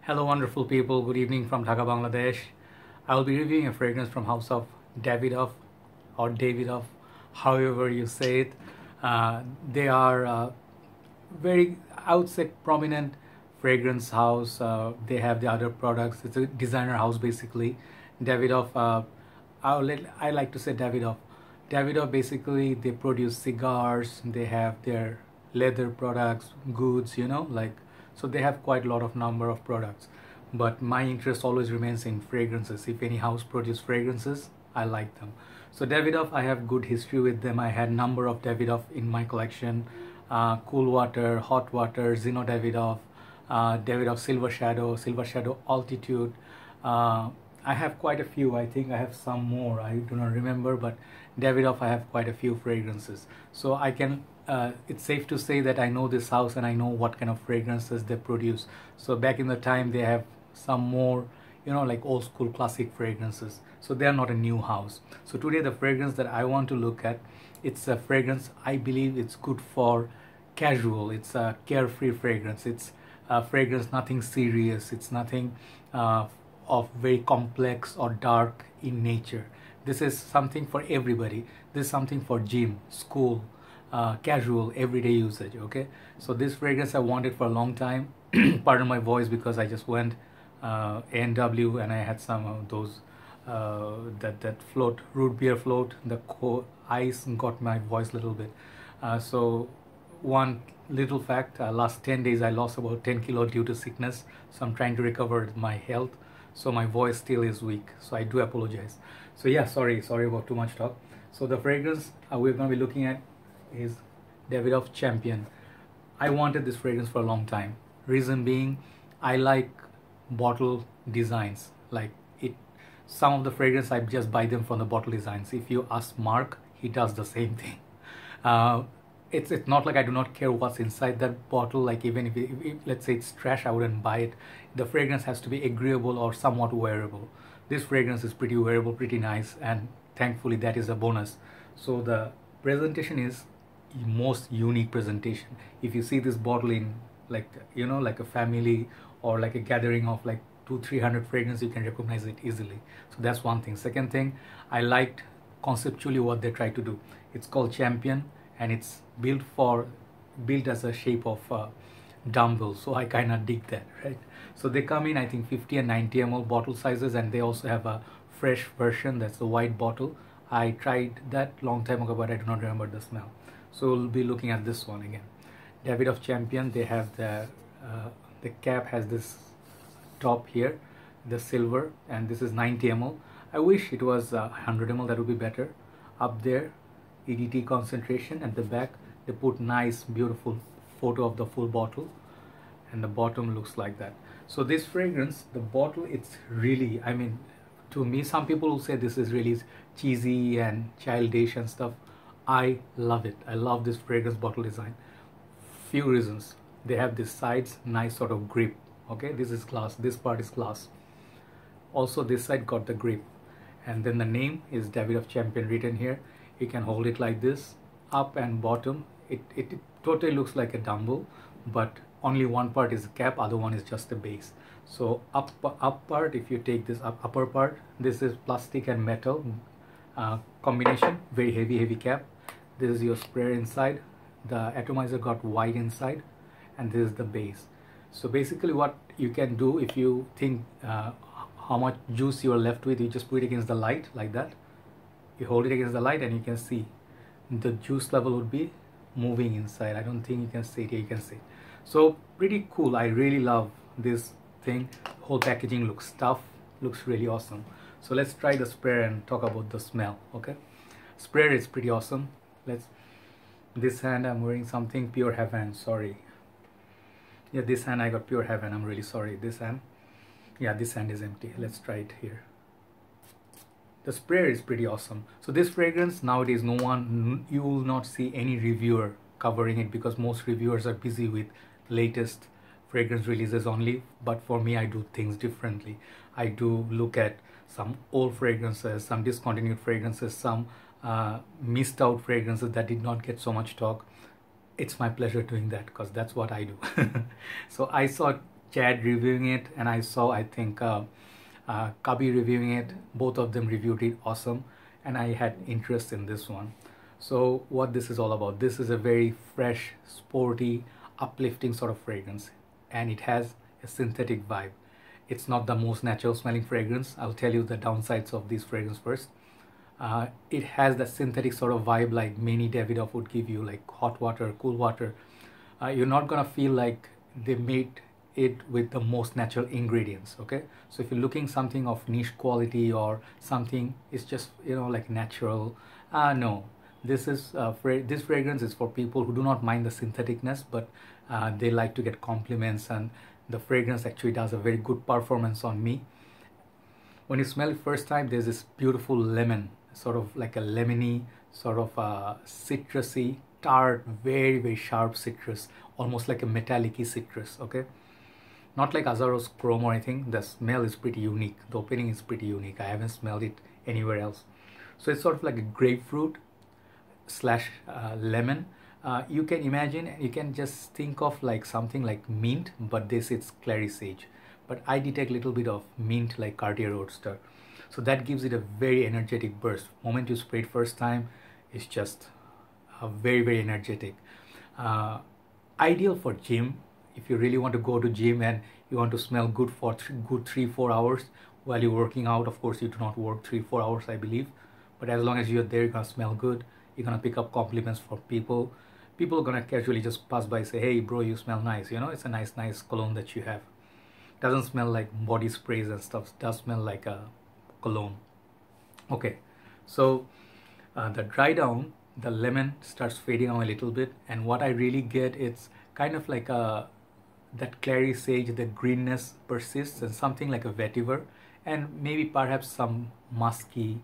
Hello wonderful people, good evening from Dhaka, Bangladesh. I will be reviewing a fragrance from House of Davidoff or Davidoff, however you say it. They are very, I would say, prominent fragrance house. They have the other products. It's a designer house basically. Davidoff, I like to say Davidoff. Davidoff basically, they produce cigars, they have their leather products, goods, so they have quite a lot of number of products. But my interest always remains in fragrances. If any house produce fragrances, I like them. So Davidoff, I have good history with them. I had number of Davidoff in my collection. Cool Water, Hot Water, Zeno Davidoff, Davidoff Silver Shadow Altitude. I have quite a few. I think I have some more. I do not remember, but Davidoff, I have quite a few fragrances. So I can, it's safe to say that I know this house and I know what kind of fragrances they produce. So back in the time, they have some more, like old school classic fragrances. So they are not a new house. So today, the fragrance that I want to look at, it's a fragrance, I believe it's good for casual. It's a carefree fragrance. It's a fragrance, nothing serious. It's nothing of very complex or dark in nature. This is something for everybody. This is something for gym, school, casual, everyday usage. Okay, so this fragrance I wanted for a long time. Pardon my voice because I just went A&W and I had some of those that float, root beer float. The ice got my voice a little bit. So one little fact, last 10 days I lost about 10 kilo due to sickness. So I'm trying to recover my health. So my voice still is weak. So I do apologize. So yeah, sorry about too much talk. So the fragrance we're going to be looking at is Davidoff Champion. I wanted this fragrance for a long time. Reason being, I like bottle designs. Like some of the fragrance I just buy them from the bottle designs. If you ask Mark, he does the same thing. It's not like I do not care what's inside that bottle. Like even if let's say it's trash, I wouldn't buy it. The fragrance has to be agreeable or somewhat wearable. This fragrance is pretty wearable, pretty nice, and thankfully that is a bonus. So the presentation is the most unique presentation. If you see this bottle in like a family or like a gathering of like 200-300 fragrance, you can recognize it easily. So that's one thing. Second thing, I liked conceptually what they tried to do. It's called Champion and it's built as a shape of dumbbell. So I kind of dig that, right? So they come in, I think 50 and 90 ml bottle sizes, and they also have a fresh version, that's the white bottle. I tried that long time ago, but I do not remember the smell. So we'll be looking at this one again. Davidoff Champion, they have the cap has this top here, the silver, and this is 90 ml. I wish it was 100 ml, that would be better. Up there, EDT concentration. At the back, they put nice, beautiful photo of the full bottle, and the bottom looks like that. So this fragrance, the bottle, it's really, I mean, to me, some people will say this is really cheesy and childish and stuff. I love it. I love this fragrance bottle design. Few reasons. They have this sides, nice sort of grip. Okay, this is glass, this part is glass. Also this side got the grip, and then the name is Davidoff Champion written here. You can hold it like this, up and bottom. It totally looks like a dumbbell, but only one part is the cap, other one is just the base. So up part, if you take this upper part, this is plastic and metal combination, very heavy cap. This is your sprayer inside. The atomizer got white inside, and this is the base. So basically what you can do, if you think how much juice you are left with, you just put it against the light like that. You hold it against the light and you can see the juice level would be moving inside. I don't think you can see it here, you can see. So pretty cool. I really love this thing. Whole packaging looks tough, looks really awesome. So let's try the sprayer and talk about the smell. Okay, sprayer is pretty awesome. This hand I'm wearing something Pure Heaven, sorry. Yeah, this hand I got Pure Heaven, I'm really sorry. This hand, yeah, this hand is empty. Let's try it here. The sprayer is pretty awesome. So this fragrance, nowadays you will not see any reviewer covering it because most reviewers are busy with latest fragrance releases only. But for me, I do things differently. I do look at some old fragrances, some discontinued fragrances, some missed out fragrances that did not get so much talk. It's my pleasure doing that because that's what I do. So I saw Chad reviewing it, and I saw, I think, Kabi reviewing it. Both of them reviewed it awesome, and I had interest in this one. So what this is all about, this is a very fresh, sporty, uplifting sort of fragrance, and it has a synthetic vibe. It's not the most natural smelling fragrance. I'll tell you the downsides of this fragrance first. It has that synthetic sort of vibe like many Davidoff would give you, like hot water, cool water. You're not gonna feel like they made it with the most natural ingredients. Okay, so if you're looking something of niche quality or something is just, you know, like natural, no, this is this fragrance is for people who do not mind the syntheticness, but they like to get compliments, and the fragrance actually does a very good performance on me. When you smell it first time, there's this beautiful lemon, sort of like a lemony, sort of citrusy, tart, very, very sharp citrus, almost like a metallic-y citrus, okay? Not like Azzaro's Chrome or anything. The smell is pretty unique. The opening is pretty unique. I haven't smelled it anywhere else. So it's sort of like a grapefruit slash lemon. You can imagine, you can just think of like something like mint, but this is clary sage. But I detect a little bit of mint like Cartier Roadster. So that gives it a very energetic burst. Moment you spray it first time, it's just very, very energetic. Ideal for gym. If you really want to go to gym and you want to smell good for good 3-4 hours while you're working out. Of course, you do not work 3-4 hours, I believe. But as long as you're there, you're gonna smell good. You're gonna pick up compliments from people. People are gonna casually just pass by and say, hey bro, you smell nice. You know, it's a nice cologne that you have. Doesn't smell like body sprays and stuff. It does smell like a cologne. Okay, so the dry down, the lemon starts fading out a little bit, and what I really get, it's kind of like that clary sage, the greenness persists, and something like a vetiver, and maybe perhaps some musky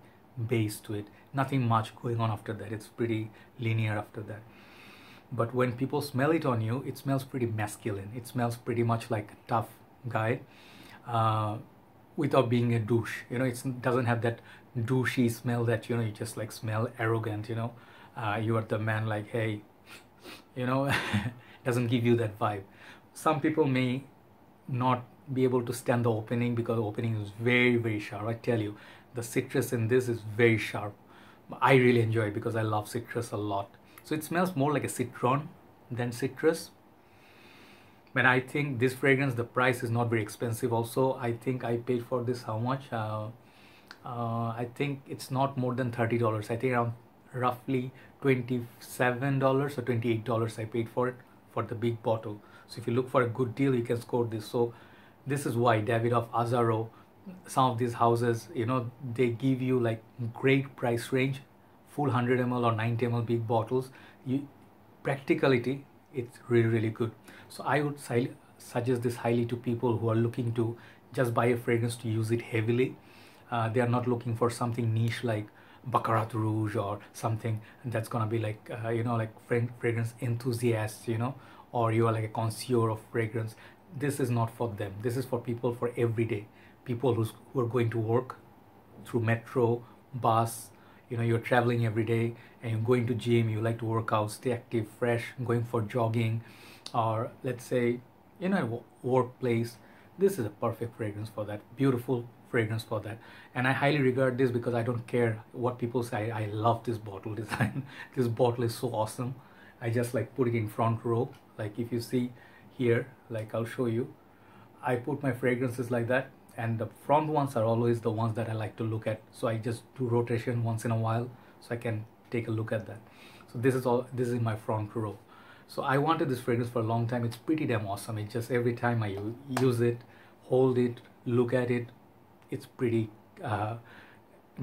base to it. Nothing much going on after that. It's pretty linear after that. But when people smell it on you, it smells pretty masculine. It smells pretty much like a tough guy without being a douche. You know, it doesn't have that douchey smell that, you know, you just like smell arrogant, you know. You are the man, like, hey, you know, doesn't give you that vibe. Some people may not be able to stand the opening because the opening is very, very sharp. I tell you, the citrus in this is very sharp. I really enjoy it because I love citrus a lot. So it smells more like a citron than citrus. But I think this fragrance, the price is not very expensive also. I think I paid for this how much? I think it's not more than $30. I think around roughly $27 or $28 I paid for it, for the big bottle. So if you look for a good deal, you can score this. So this is why Davidoff, Azzaro, some of these houses, you know, they give you like great price range, full 100 ml or 90 ml big bottles. Practicality, it's really, really good. So I would suggest this highly to people who are looking to just buy a fragrance to use it heavily. They are not looking for something niche like Baccarat Rouge or something that's gonna be like you know, like fragrance enthusiasts, you know, or you are like a connoisseur of fragrance. This is not for them. This is for people, for everyday people who are going to work through metro, bus. You know, you're traveling every day and you're going to gym, you like to work out, stay active, fresh, going for jogging, or let's say, you know, workplace. This is a perfect fragrance for that. Beautiful fragrance for that. And I highly regard this because I don't care what people say. I love this bottle design. This bottle is so awesome. I just like put it in front row. Like if you see here, like I'll show you, I put my fragrances like that, and the front ones are always the ones that I like to look at. So I just do rotation once in a while so I can take a look at that. So this is in my front row. So I wanted this fragrance for a long time. It's pretty damn awesome. It just, every time I use it, hold it, look at it, it's pretty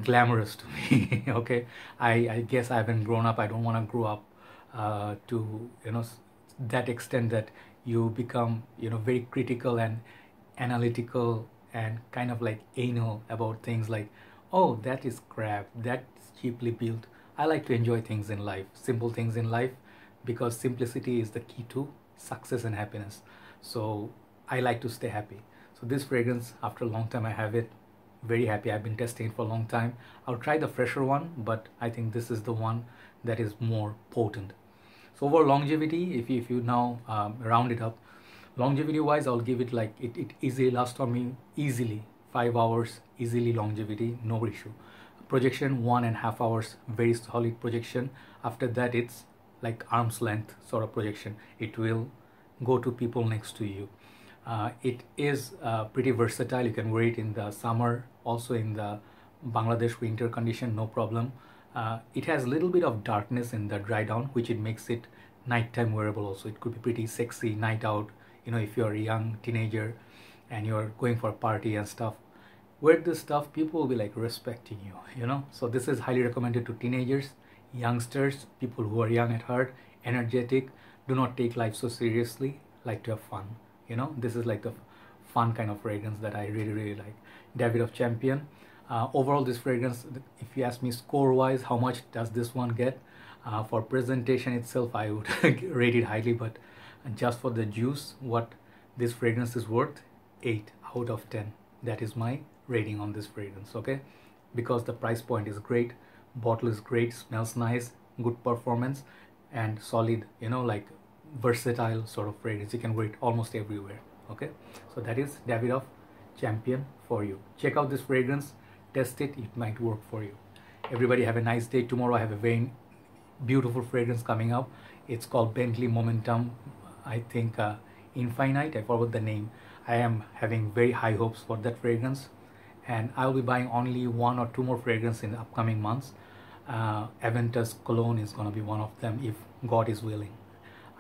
glamorous to me. Okay, I guess I haven't grown up. I don't want to grow up to, you know, that extent that you become, you know, very critical and analytical and kind of like anal about things like, oh, that is crap, that's cheaply built. I like to enjoy things in life, simple things in life, because simplicity is the key to success and happiness. So I like to stay happy. So this fragrance, after a long time I have it, very happy. I've been testing it for a long time. I'll try the fresher one, but I think this is the one that is more potent. So over longevity, if you now round it up, Longevity wise, I'll give it like it easily lasts on me easily 5 hours, easily longevity, no issue. Projection 1.5 hours, very solid projection. After that, it's like arm's length sort of projection. It will go to people next to you. It is pretty versatile. You can wear it in the summer, also in the Bangladesh winter condition, no problem. It has a little bit of darkness in the dry down, which it makes it nighttime wearable also. It could be pretty sexy night out, you know, if you're a young teenager and you're going for a party and stuff. Wear this stuff, people will be like respecting you, you know. So this is highly recommended to teenagers, youngsters, people who are young at heart, energetic, do not take life so seriously, like to have fun, you know. This is like the fun kind of fragrance that I really like. Davidoff Champion. Overall, this fragrance, if you ask me score wise, how much does this one get? For presentation itself, I would rate it highly, but just for the juice, what this fragrance is worth, 8 out of 10. That is my rating on this fragrance, okay? Because the price point is great, bottle is great, smells nice, good performance, and solid, you know, like versatile sort of fragrance. You can wear it almost everywhere, okay? So that is Davidoff Champion for you. Check out this fragrance, test it, it might work for you. Everybody have a nice day. Tomorrow I have a very beautiful fragrance coming up. It's called Bentley Momentum, I think Infinite, I forgot the name. I am having very high hopes for that fragrance, and I will be buying only 1 or 2 more fragrances in the upcoming months. Aventus Cologne is going to be one of them, if God is willing.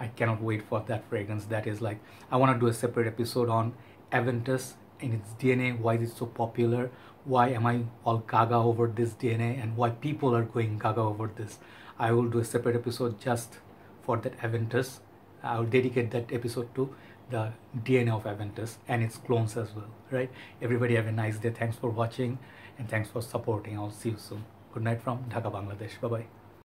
I cannot wait for that fragrance. That is like, I want to do a separate episode on Aventus and its DNA, why it's so popular, why am I all gaga over this DNA, and why people are going gaga over this. I will do a separate episode just for that Aventus. I will dedicate that episode to the DNA of Aventus and its clones as well, right? Everybody have a nice day. Thanks for watching and thanks for supporting. I'll see you soon. Good night from Dhaka, Bangladesh. Bye-bye.